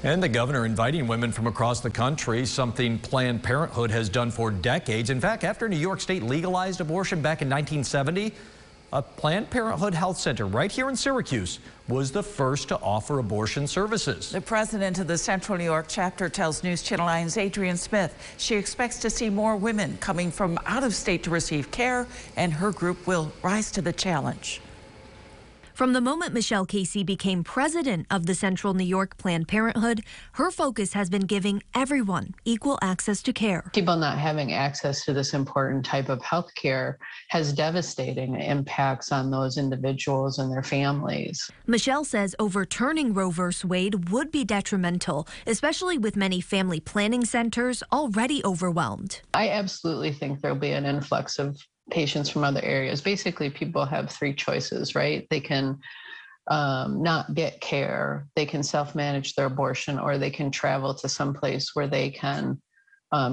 And the governor inviting women from across the country, something Planned Parenthood has done for decades. In fact, after New York State legalized abortion back in 1970, a Planned Parenthood health center right here in Syracuse was the first to offer abortion services. The president of the Central New York chapter tells News Channel 9's Adrienne Smith she expects to see more women coming from out of state to receive care, and her group will rise to the challenge. From the moment Michelle Casey became president of the Central New York Planned Parenthood, her focus has been giving everyone equal access to care. People not having access to this important type of health care has devastating impacts on those individuals and their families. Michelle says overturning Roe v. Wade would be detrimental, especially with many family planning centers already overwhelmed. I absolutely think there'll be an influx of patients from other areas. Basically, people have three choices, right? They can not get care, they can self-manage their abortion, or they can travel to some place where they can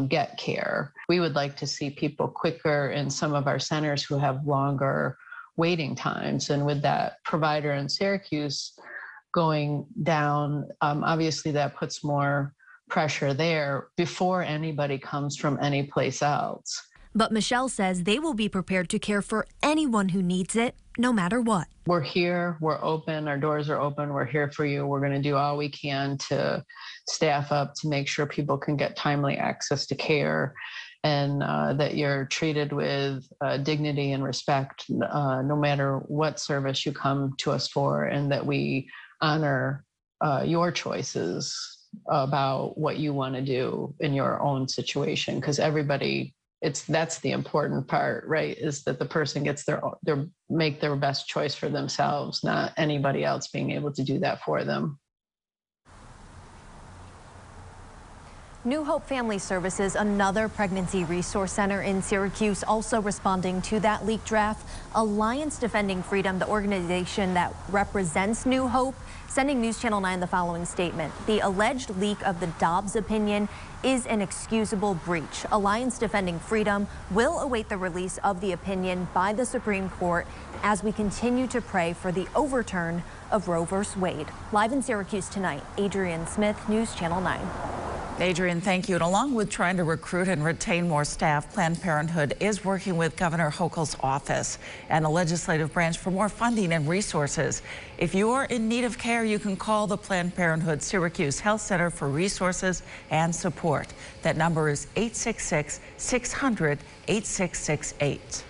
get care. We would like to see people quicker in some of our centers who have longer waiting times. And with that provider in Syracuse going down, obviously that puts more pressure there before anybody comes from any place else. But Michelle says they will be prepared to care for anyone who needs it, no matter what. We're here, we're open, our doors are open, we're here for you. We're going to do all we can to staff up to make sure people can get timely access to care, and that you're treated with dignity and respect, no matter what service you come to us for, and that we honor your choices about what you want to do in your own situation, because everybody, that's the important part, right? Is that the person gets make their best choice for themselves, not anybody else being able to do that for them. New Hope Family Services, another pregnancy resource center in Syracuse, also responding to that leaked draft. Alliance Defending Freedom, the organization that represents New Hope, sending News Channel 9 the following statement. The alleged leak of the Dobbs opinion is an excusable breach. Alliance Defending Freedom will await the release of the opinion by the Supreme Court as we continue to pray for the overturn of Roe v. Wade. Live in Syracuse tonight, Adrienne Smith, News Channel 9. Adrienne, thank you. And along with trying to recruit and retain more staff, Planned Parenthood is working with Governor Hochul's office and the legislative branch for more funding and resources. If you are in need of care, you can call the Planned Parenthood Syracuse Health Center for resources and support. That number is 866-600-8668.